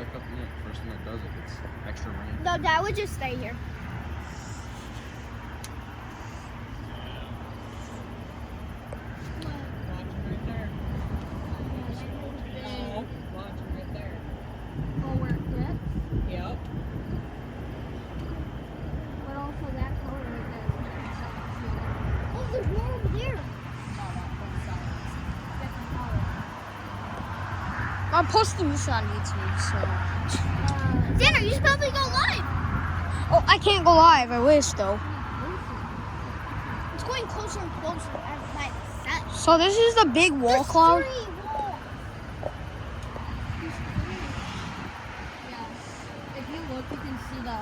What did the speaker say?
pick up the first thing that does it. It's extra rain. No, Dad would just stay here. Launching right there. No, launching right there. Oh, where it? Yep. But also that color right there. Oh, there's more over there. Different color. I'm posting this on YouTube, so. Xander, you should probably go live. Oh, I can't go live. I wish though. It's going closer and closer as by the sun. So this is the big wall There's cloud. 3 walls. Yeah. If you look, you can see the